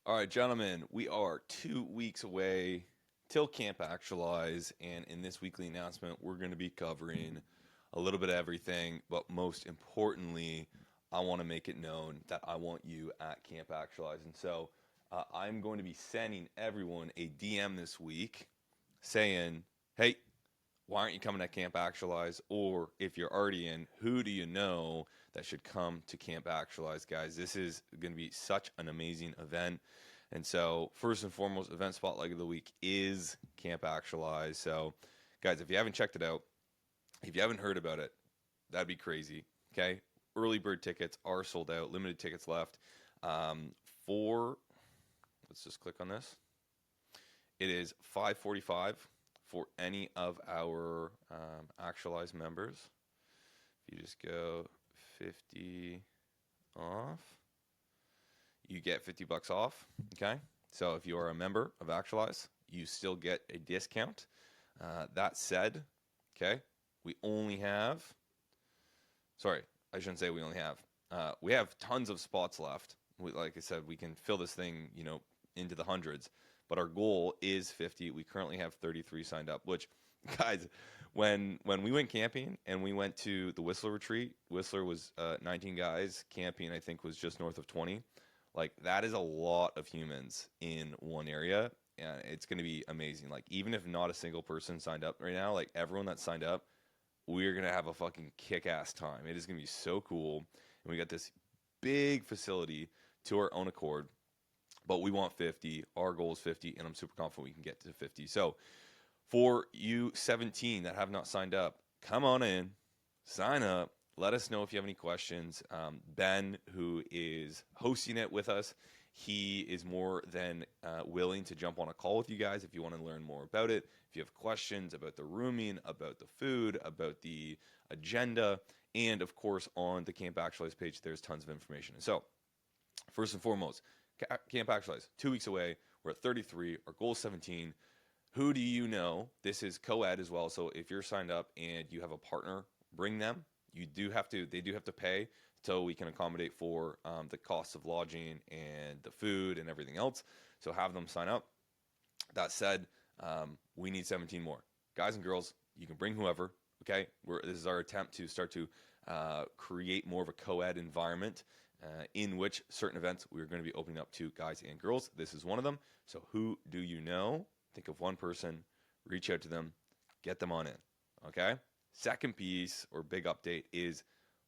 All right, gentlemen, we are 2 weeks away till Camp Actualize, and in this weekly announcement, we're going to be covering a little bit of everything, but most importantly, I want to make it known that I want you at Camp Actualize. And so I'm going to be sending everyone a DM this week saying, hey, why aren't you coming to Camp Actualize? Or if you're already in, who do you know that should come to Camp Actualize, guys? This is going to be such an amazing event. And so, first and foremost, event spotlight of the week is Camp Actualize. So, guys, if you haven't checked it out, if you haven't heard about it, that'd be crazy. Okay, early bird tickets are sold out. Limited tickets left. For let's just click on this. It is 5:45 for any of our Actualize members. If you just go 50 off, you get $50 off. Okay, so if you are a member of Actualize, you still get a discount. That said, okay, we only have. Sorry, I shouldn't say we only have. We have tons of spots left. Like I said, we can fill this thing, into the hundreds. But our goal is 50. We currently have 33 signed up. Which, guys, when we went camping and we went to the Whistler retreat, Whistler was 19 guys. Camping, I think, was just north of 20. Like, that is a lot of humans in one area, and it's going to be amazing. Like, even if not a single person signed up right now, like, everyone that signed up, we're going to have a fucking kick-ass time. It is going to be so cool, and we got this big facility to our own accord, but we want 50. Our goal is 50, and I'm super confident we can get to 50. So, for you 17 that have not signed up, come on in, sign up. Let us know if you have any questions. Ben, who is hosting it with us, he is more than willing to jump on a call with you guys if you want to learn more about it. If you have questions about the rooming, about the food, about the agenda, and of course on the Camp Actualize page, there's tons of information. And so, first and foremost, Camp Actualize, 2 weeks away. We're at 33. Our goal is 17. Who do you know? This is co-ed as well. So if you're signed up and you have a partner, bring them. They do have to pay so we can accommodate for the cost of lodging and the food and everything else. So have them sign up. That said, we need 17 more. Guys and girls, you can bring whoever, okay? This is our attempt to start to create more of a co-ed environment in which certain events we're going to be opening up to guys and girls. This is one of them. So who do you know? Think of one person, reach out to them, get them on in, okay? Second piece or big update is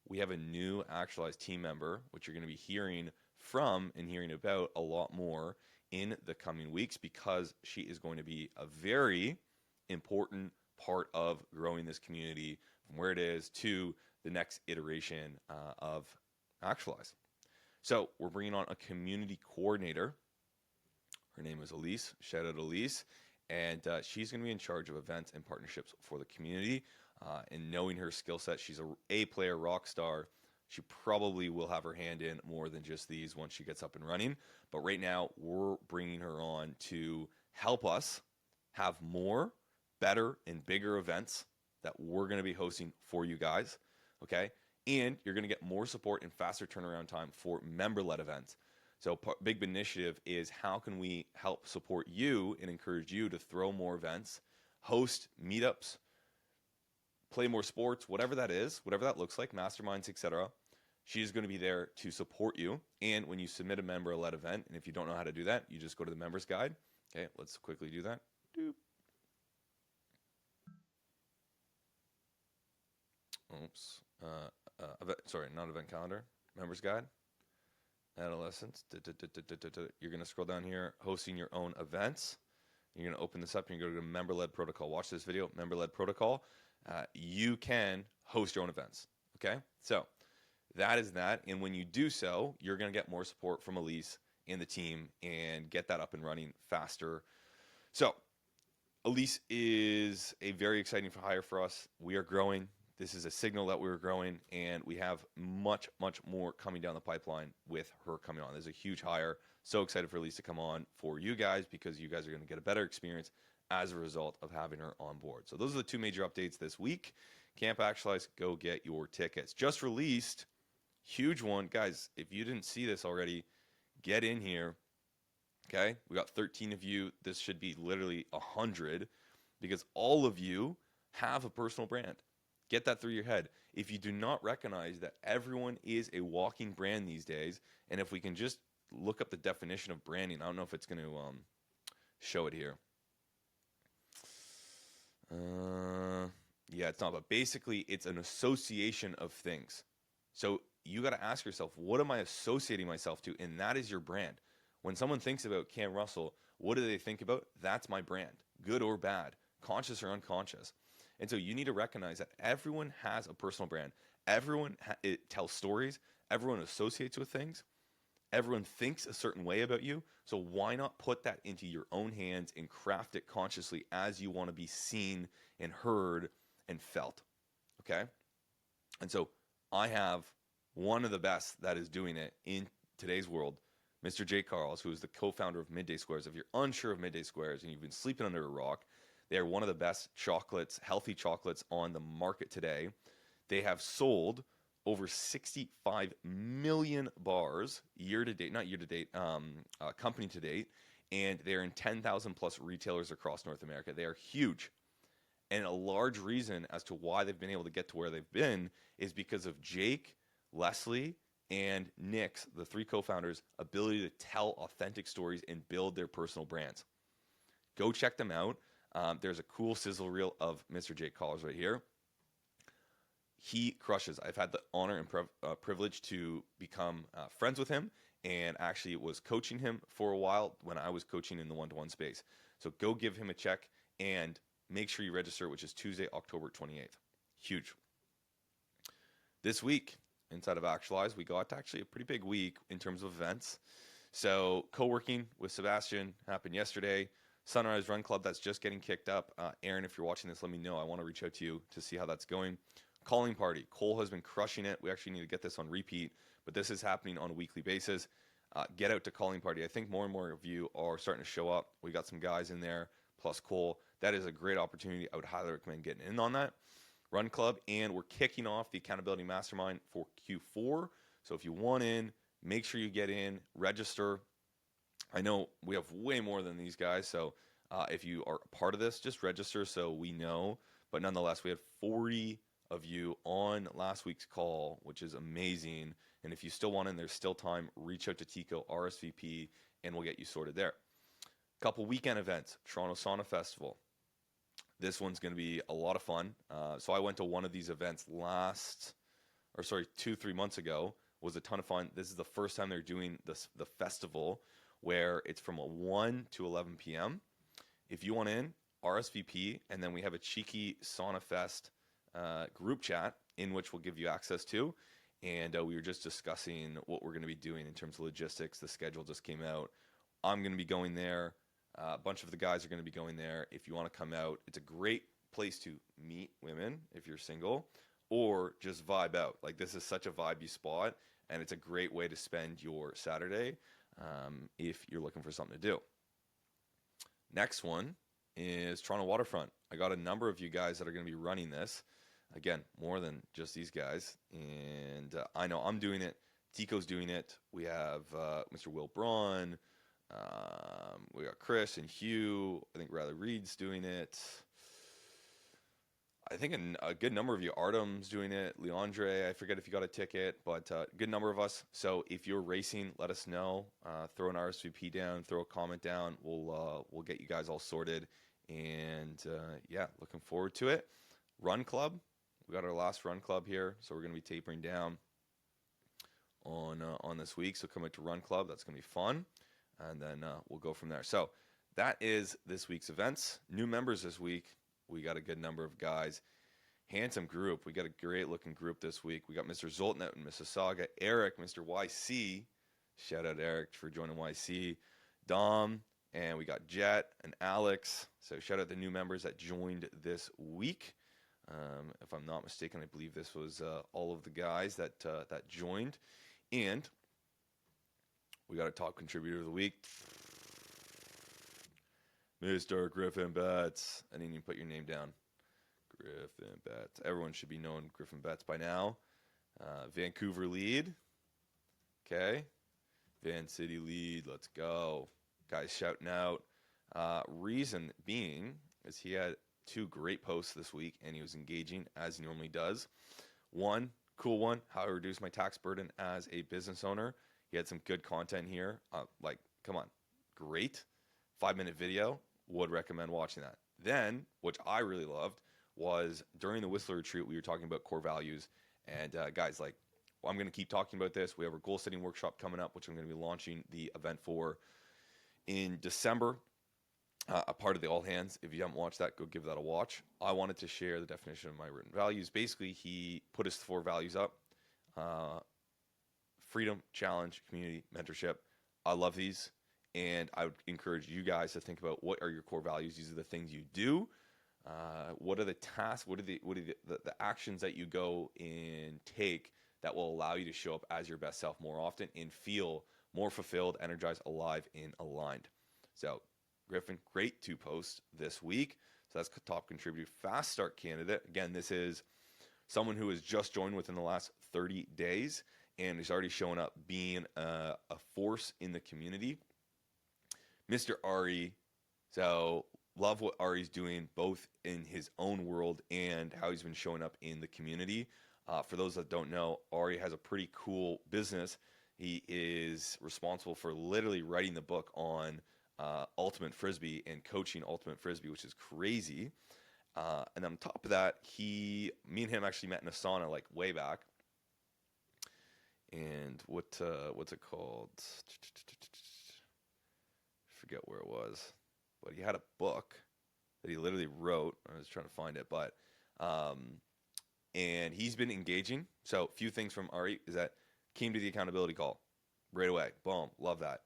we have a new Actualize team member, which you're going to be hearing from and hearing about a lot more in the coming weeks because she is going to be a very important part of growing this community from where it is to the next iteration of Actualize. So we're bringing on a community coordinator. Her name is Elise. Shout out Elise. And she's going to be in charge of events and partnerships for the community. And knowing her skill set, she's a A-player rock star. She probably will have her hand in more than just these once she gets up and running. But right now, we're bringing her on to help us have more, better, and bigger events that we're going to be hosting for you guys. Okay? And you're going to get more support and faster turnaround time for member-led events. So big initiative is how can we help support you and encourage you to throw more events, host meetups, play more sports, whatever that is, whatever that looks like, masterminds, etc. She's going to be there to support you. And when you submit a member-led event, and if you don't know how to do that, you just go to the members guide. Okay, let's quickly do that. Doop. Oops. Sorry, not event calendar. Members guide. Adolescents. You're going to scroll down here, hosting your own events. You're going to open this up and you're going to go to member-led protocol. Watch this video, member-led protocol. You can host your own events. Okay, so that is that. And when you do so, you're going to get more support from Elise and the team and get that up and running faster. So Elise is a very exciting hire for us. We are growing. This is a signal that we're growing, and we have much, much more coming down the pipeline with her coming on. There's a huge hire. So excited for Elise to come on for you guys because you guys are going to get a better experience as a result of having her on board. So those are the two major updates this week. Camp Actualize, go get your tickets. Just released, huge one. Guys, if you didn't see this already, get in here. Okay, we got 13 of you. This should be literally 100 because all of you have a personal brand. Get that through your head. If you do not recognize that everyone is a walking brand these days, and if we can just look up the definition of branding, I don't know if it's going to show it here. Yeah, it's not, but basically it's an association of things. So you got to ask yourself, what am I associating myself to? And that is your brand. When someone thinks about Cam Russell, what do they think about? That's my brand, good or bad, conscious or unconscious. And so you need to recognize that everyone has a personal brand. Everyone it tells stories. Everyone associates with things. Everyone thinks a certain way about you. So why not put that into your own hands and craft it consciously as you want to be seen and heard and felt? Okay? And so I have one of the best that is doing it in today's world, Mr. Jake Karls, who is the co-founder of Midday Squares. If you're unsure of Midday Squares and you've been sleeping under a rock, they are one of the best chocolates, healthy chocolates on the market today. They have sold over 65 million bars year to date, not year to date, company to date, and they're in 10,000 plus retailers across North America. They are huge. And a large reason as to why they've been able to get to where they've been is because of Jake, Leslie, and Nick's, the three co-founders, ability to tell authentic stories and build their personal brands. Go check them out. There's a cool sizzle reel of Mr. Jake Karls right here. He crushes. I've had the honor and privilege to become friends with him, and actually was coaching him for a while when I was coaching in the one-to-one space. So go give him a check and make sure you register, which is Tuesday, October 28th. Huge. This week, inside of Actualize, we got actually a pretty big week in terms of events. So co-working with Sebastian happened yesterday. Sunrise Run Club, that's just getting kicked up. Aaron, if you're watching this, let me know. I want to reach out to you to see how that's going. Calling party. Cole has been crushing it. We actually need to get this on repeat, but this is happening on a weekly basis. Get out to calling party. I think more and more of you are starting to show up. We got some guys in there, plus Cole. That is a great opportunity. I would highly recommend getting in on that. Run Club, and we're kicking off the Accountability Mastermind for Q4. So if you want in, make sure you get in, register. I know we have way more than these guys, so if you are a part of this, just register so we know. But nonetheless, we had 40 of you on last week's call, which is amazing. And if you still want in, there's still time. Reach out to Tico, RSVP, and we'll get you sorted there. Couple weekend events, Toronto Sauna Festival. This one's going to be a lot of fun. So I went to one of these events 2-3 months ago. It was a ton of fun. This is the first time they're doing the festival, where it's from 1 to 11 p.m. If you want in, RSVP, and then we have a cheeky Sauna Fest group chat in which we'll give you access to. And we were just discussing what we're going to be doing in terms of logistics. The schedule just came out. I'm going to be going there. A bunch of the guys are going to be going there. If you want to come out, it's a great place to meet women if you're single, or just vibe out. Like, this is such a vibey spot, and it's a great way to spend your Saturday if you're looking for something to do. Next one is Toronto Waterfront. I got a number of you guys that are going to be running this. Again, more than just these guys. And I know I'm doing it. Tico's doing it. We have Mr. Will Braun. We got Chris and Hugh. I think Riley Reed's doing it. I think a good number of you. Artem's doing it. Leandre, I forget if you got a ticket, but a good number of us. So if you're racing, let us know. Throw an RSVP down. Throw a comment down. We'll get you guys all sorted. And yeah, looking forward to it. Run Club. We got our last Run Club here, so we're going to be tapering down on this week. So come out to Run Club. That's going to be fun. And then we'll go from there. So that is this week's events. New members this week. We got a good number of guys. Handsome group. We got a great looking group this week. We got Mr. Zoltan out in Mississauga. Eric, Mr. YC. Shout out Eric for joining YC. Dom, and we got Jet and Alex. So shout out the new members that joined this week. If I'm not mistaken, I believe this was all of the guys that joined. And we got a top contributor of the week, Mr. Griffin Betts. I didn't even put your name down. Griffin Betts. Everyone should be knowing Griffin Betts by now. Vancouver lead. Okay. Van City lead. Let's go. guys shouting out. Reason being is he had two great posts this week, and he was engaging as he normally does. One, cool one, how I reduce my tax burden as a business owner. He had some good content here. Come on, great. 5-minute video. Would recommend watching that. Then, which I really loved, was during the Whistler retreat, we were talking about core values. And guys, I'm going to keep talking about this. We have our goal setting workshop coming up, which I'm going to be launching the event for in December. A part of the all hands. If you haven't watched that, go give that a watch. I wanted to share the definition of my written values. Basically, he put his 4 values up: freedom, challenge, community, mentorship. I love these, and I would encourage you guys to think about what are your core values. These are the things you do. What are the tasks? What are the actions that you go and take that will allow you to show up as your best self more often and feel more fulfilled, energized, alive, and aligned. So, Griffin, great 2 posts this week. So that's top contributor, fast start candidate. Again, this is someone who has just joined within the last 30 days and is already showing up being a force in the community. Mr. Ari, so love what Ari's doing both in his own world and how he's been showing up in the community. For those that don't know, Ari has a pretty cool business. He is responsible for literally writing the book on Ultimate Frisbee and coaching Ultimate Frisbee, which is crazy. And on top of that, me and him actually met in a sauna way back. And what's it called? I forget where it was, but he had a book that he literally wrote. I was trying to find it, but and he's been engaging. So a few things from Ari is that came to the accountability call right away. Boom, love that.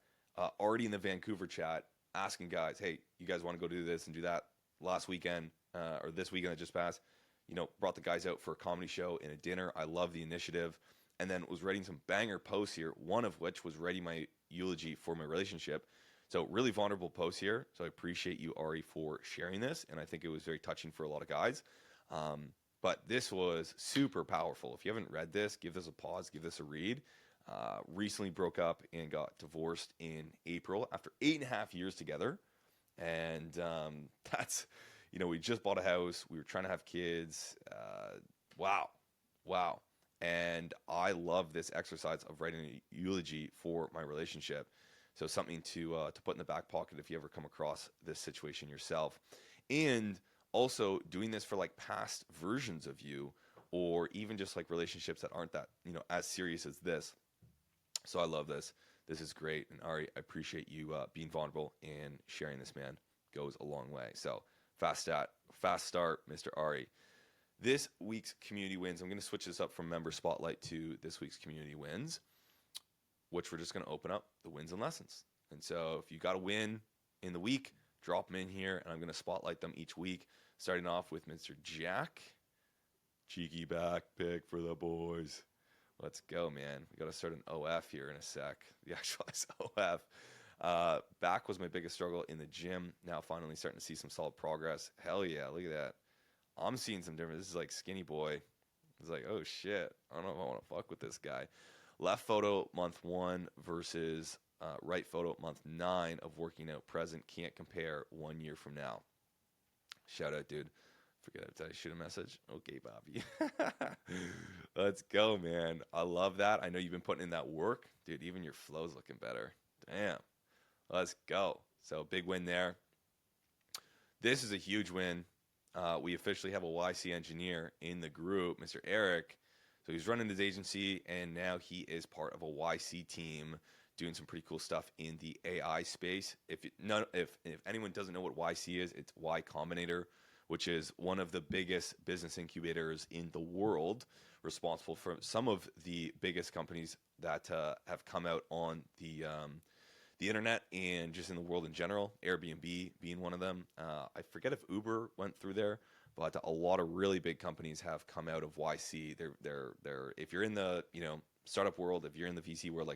Already in the Vancouver chat, asking guys, hey, you guys want to go do this and do that? Last weekend, or this weekend that just passed, brought the guys out for a comedy show and a dinner. I love the initiative. And then was writing some banger posts here, one of which was writing my eulogy for my relationship. So really vulnerable posts here. So I appreciate you, Ari, for sharing this. And I think it was very touching for a lot of guys. But this was super powerful. If you haven't read this, give this a pause, give this a read. Recently broke up and got divorced in April after 8.5 years together. And that's, we just bought a house. We were trying to have kids. Wow. And I love this exercise of writing a eulogy for my relationship. So something to put in the back pocket if you ever come across this situation yourself. And also doing this for past versions of you, or even just relationships that aren't that, as serious as this. So I love this. This is great. And Ari, I appreciate you being vulnerable and sharing this, man. Goes a long way. So fast start, Mr. Ari. This week's community wins, I'm going to switch this up from member spotlight to this week's community wins, which we're just going to open up the wins and lessons. And so if you got a win in the week, drop them in here, and I'm going to spotlight them each week, starting off with Mr. Jack. Cheeky back pick for the boys. Let's go, man. We got to start an OF here in a sec. The Actualize OF. Back was my biggest struggle in the gym. Now finally starting to see some solid progress. Hell yeah, look at that. I'm seeing some difference. This is like skinny boy. It's like, oh shit, I don't know if I want to fuck with this guy. Left photo month 1 versus right photo month 9 of working out present. Can't compare 1 year from now. Shout out, dude. Forget it. Did I shoot a message? Okay, Bobby. Let's go, man. I love that. I know you've been putting in that work. Dude, even your flow's looking better. Damn. Let's go. So big win there. This is a huge win. We officially have a YC engineer in the group, Mr. Eric. So he's running his agency, and now he is part of a YC team doing some pretty cool stuff in the AI space. If anyone doesn't know what YC is, it's Y Combinator, which is one of the biggest business incubators in the world, responsible for some of the biggest companies that have come out on the internet and just in the world in general, Airbnb being one of them. I forget if Uber went through there, but a lot of really big companies have come out of YC. They're if you're in the startup world, if you're in the VC world,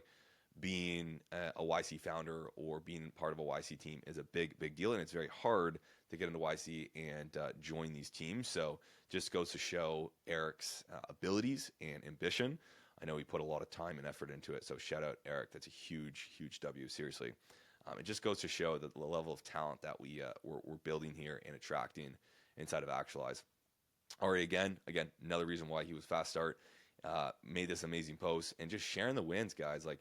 being a YC founder or being part of a YC team is a big deal, and it's very hard to get into YC and join these teams. So just goes to show Eric's abilities and ambition. I know he put a lot of time and effort into it, so shout out Eric. That's a huge W, seriously. It just goes to show that the level of talent that we're building here and attracting inside of Actualize. Ari, again, another reason why he was fast start, made this amazing post and just sharing the wins, guys. Like,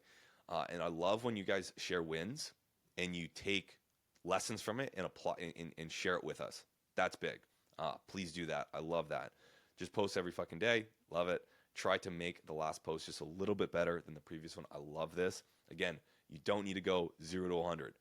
and I love when you guys share wins and you take lessons from it and apply and share it with us. That's big. Please do that. I love that. Just post every fucking day. Love it. Try to make the last post just a little bit better than the previous one. I love this. Again, you don't need to go 0 to 100.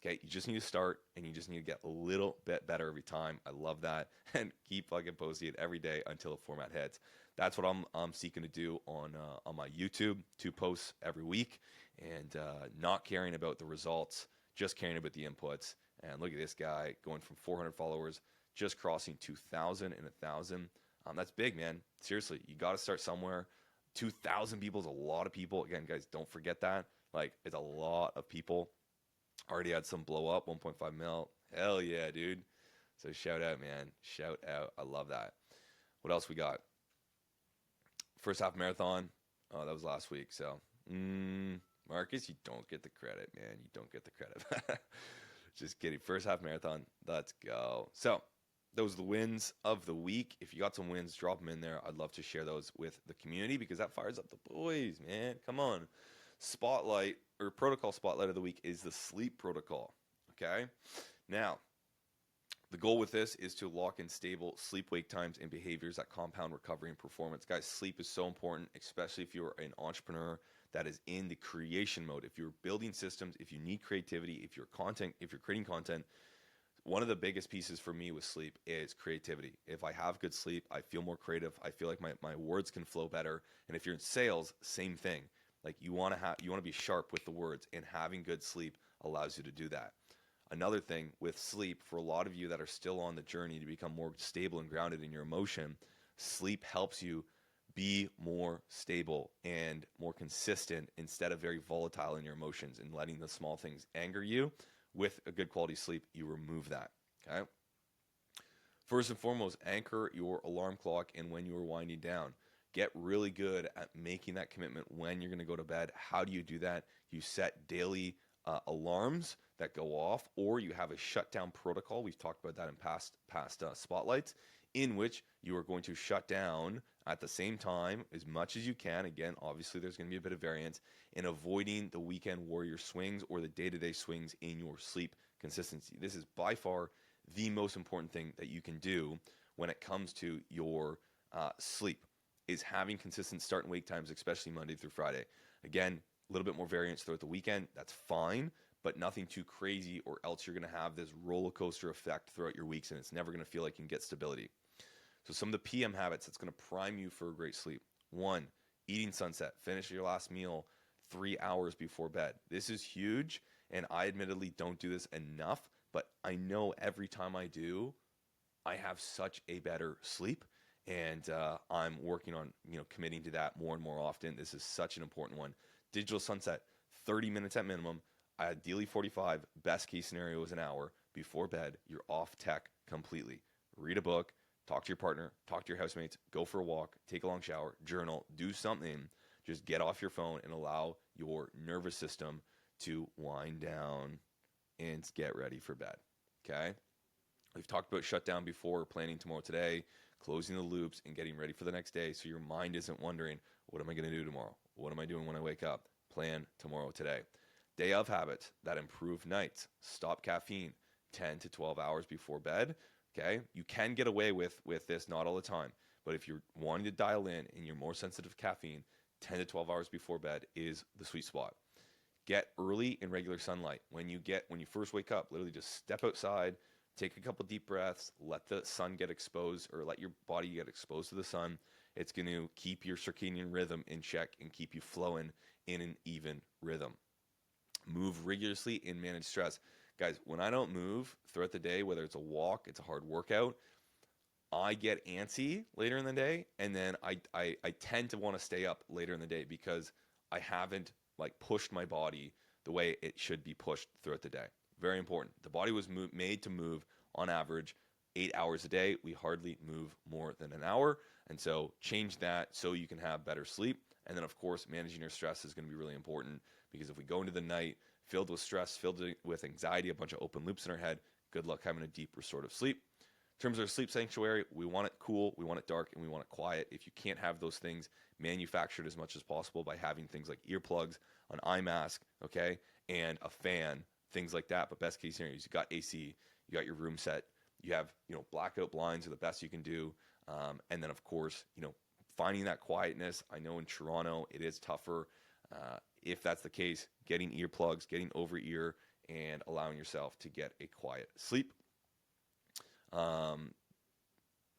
Okay, you just need to start, and you just need to get a little bit better every time. I love that, and keep fucking posting it every day until the format hits. That's what I'm seeking to do on my YouTube. 2 posts every week, and not caring about the results, just caring about the inputs. And look at this guy going from 400 followers, just crossing 2,000 and 1,000. That's big, man. Seriously, you got to start somewhere. 2,000 people is a lot of people. Again, guys, don't forget that. Like, it's a lot of people. Already had some blow up, 1.5 mil. Hell yeah, dude. So shout out, man. Shout out. I love that. What else we got? First half marathon. Oh, that was last week. So, Marcus, you don't get the credit, man. You don't get the credit. Just kidding. First half marathon. Let's go. So, those are the wins of the week. If you got some wins, drop them in there. I'd love to share those with the community because that fires up the boys, man. Come on. Spotlight or protocol spotlight of the week is the sleep protocol. Okay. Now, the goal with this is to lock in stable sleep wake times and behaviors that compound recovery and performance. Guys, sleep is so important, especially if you're an entrepreneur that is in the creation mode. If you're building systems, if you need creativity, if you're creating content, one of the biggest pieces for me with sleep is creativity. If I have good sleep, I feel more creative. I feel like my words can flow better. And if you're in sales, same thing. Like you want to be sharp with the words, and having good sleep allows you to do that. Another thing with sleep, for a lot of you that are still on the journey to become more stable and grounded in your emotion, sleep helps you be more stable and more consistent instead of very volatile in your emotions and letting the small things anger you. With a good quality sleep, you remove that. Okay. First and foremost, anchor your alarm clock and when you are winding down. Get really good at making that commitment when you're going to go to bed. How do you do that? You set daily alarms that go off, or you have a shutdown protocol. We've talked about that in past spotlights, in which you are going to shut down at the same time as much as you can. Again, obviously there's going to be a bit of variance in avoiding the weekend warrior swings or the day-to-day swings in your sleep consistency. This is by far the most important thing that you can do when it comes to your sleep, is having consistent start and wake times, especially Monday through Friday. Again, a little bit more variance throughout the weekend. That's fine, but nothing too crazy, or else you're going to have this roller coaster effect throughout your weeks, and it's never going to feel like you can get stability. So some of the PM habits that's going to prime you for a great sleep. 1, eating sunset. Finish your last meal 3 hours before bed. This is huge, and I admittedly don't do this enough, but I know every time I do, I have such a better sleep. And I'm working on committing to that more and more often. This is such an important one. Digital sunset, 30 minutes at minimum, ideally 45. Best case scenario is an hour before bed. You're off tech completely. Read a book, talk to your partner, talk to your housemates, go for a walk, take a long shower, journal, do something. Just get off your phone and allow your nervous system to wind down and get ready for bed. Okay? We've talked about shutdown before, planning tomorrow today, closing the loops and getting ready for the next day so your mind isn't wondering, what am I going to do tomorrow? What am I doing when I wake up? Plan tomorrow today. Day of habits that improve nights. Stop caffeine 10 to 12 hours before bed. Okay? You can get away with this, not all the time. But if you're wanting to dial in and you're more sensitive to caffeine, 10 to 12 hours before bed is the sweet spot. Get early in regular sunlight. When you first wake up, literally just step outside, take a couple deep breaths, let the sun get exposed, or let your body get exposed to the sun. It's going to keep your circadian rhythm in check and keep you flowing in an even rhythm. Move rigorously and manage stress. Guys, when I don't move throughout the day, whether it's a walk, it's a hard workout, I get antsy later in the day, and then I tend to want to stay up later in the day because I haven't pushed my body the way it should be pushed throughout the day. Very important. The body was made to move on average 8 hours a day. We hardly move more than an hour. And so change that so you can have better sleep. And then, of course, managing your stress is going to be really important because if we go into the night filled with stress, filled with anxiety, a bunch of open loops in our head, good luck having a deep restorative sleep. In terms of our sleep sanctuary, we want it cool, we want it dark, and we want it quiet. If you can't have those things manufactured as much as possible by having things like earplugs, an eye mask, okay, and a fan, things like that. But best case scenario is you got AC, you got your room set, you have, blackout blinds are the best you can do. And then of course, finding that quietness. I know in Toronto it is tougher. If that's the case, getting earplugs, getting over ear, and allowing yourself to get a quiet sleep.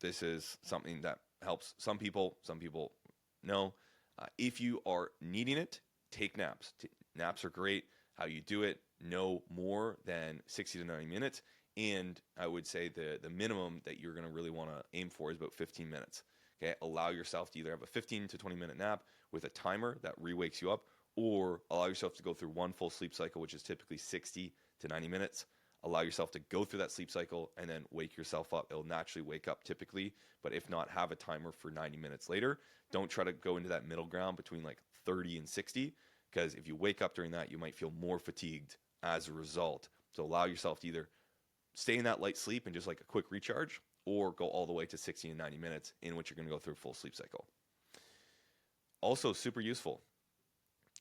This is something that helps some people no. If you are needing it, take naps. Naps are great. How you do it, no more than 60 to 90 minutes. And I would say the minimum that you're going to really want to aim for is about 15 minutes. Okay, allow yourself to either have a 15 to 20 minute nap with a timer that re-wakes you up, or allow yourself to go through one full sleep cycle, which is typically 60 to 90 minutes. Allow yourself to go through that sleep cycle and then wake yourself up. It'll naturally wake up typically, but if not, have a timer for 90 minutes later. Don't try to go into that middle ground between like 30 and 60, because if you wake up during that, you might feel more fatigued as a result. So allow yourself to either stay in that light sleep and just like a quick recharge, or go all the way to 60 and 90 minutes in which you're going to go through a full sleep cycle. Also super useful.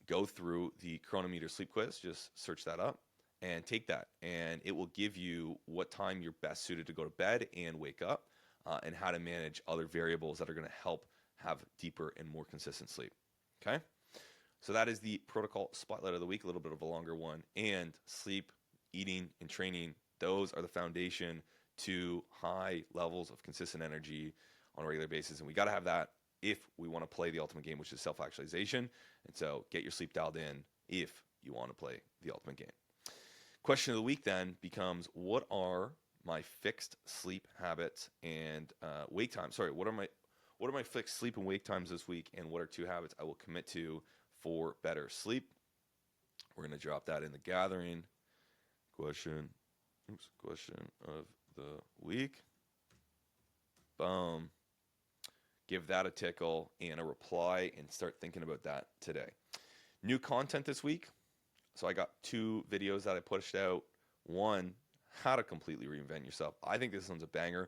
Go through the Chronometer sleep quiz, just search that up and take that, and it will give you what time you're best suited to go to bed and wake up, and how to manage other variables that are going to help have deeper and more consistent sleep. Okay, so that is the protocol spotlight of the week, a little bit of a longer one. And sleep, eating, and training, those are the foundation to high levels of consistent energy on a regular basis, and we got to have that if we want to play the ultimate game, which is self-actualization. And so get your sleep dialed in if you want to play the ultimate game. Question of the week then becomes, what are my fixed sleep habits and wake times? Sorry, what are my fixed sleep and wake times this week, and what are 2 habits I will commit to for better sleep? We're going to drop that in the gathering. Question of the week. Boom. Give that a tickle and a reply and start thinking about that today. New content this week. So I got 2 videos that I pushed out. One, how to completely reinvent yourself. I think this one's a banger.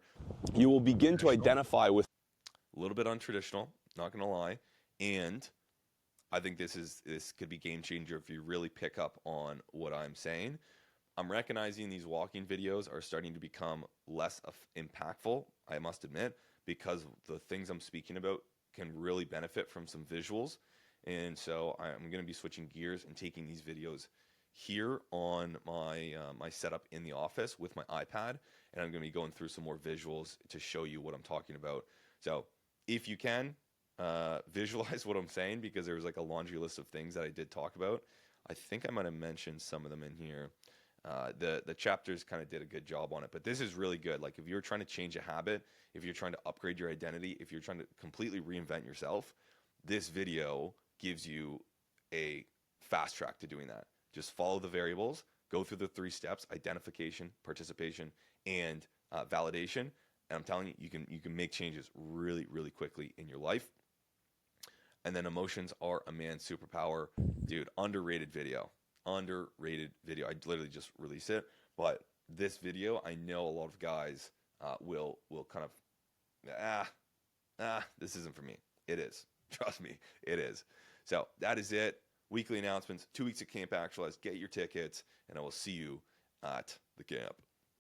You will begin to identify with a little bit untraditional, not going to lie. And I think this could be game changer if you really pick up on what I'm saying. I'm recognizing these walking videos are starting to become less impactful, I must admit, because the things I'm speaking about can really benefit from some visuals. And so I'm going to be switching gears and taking these videos here on my my setup in the office with my iPad, and I'm going to be going through some more visuals to show you what I'm talking about. So if you can, visualize what I'm saying, because there's like a laundry list of things that I did talk about. I think I might have mentioned some of them in here. The chapters kind of did a good job on it, but this is really good. Like if you're trying to change a habit, if you're trying to upgrade your identity, if you're trying to completely reinvent yourself, this video gives you a fast track to doing that. Just follow the variables, go through the 3 steps: identification, participation, and validation. And I'm telling you, you can make changes really, really quickly in your life. And then emotions are a man's superpower. Dude, underrated video. I literally just released it, but this video, I know a lot of guys will kind of, this isn't for me. It is. Trust me, it is. So that is it. Weekly announcements, 2 weeks at Camp Actualize. Get your tickets, and I will see you at the camp.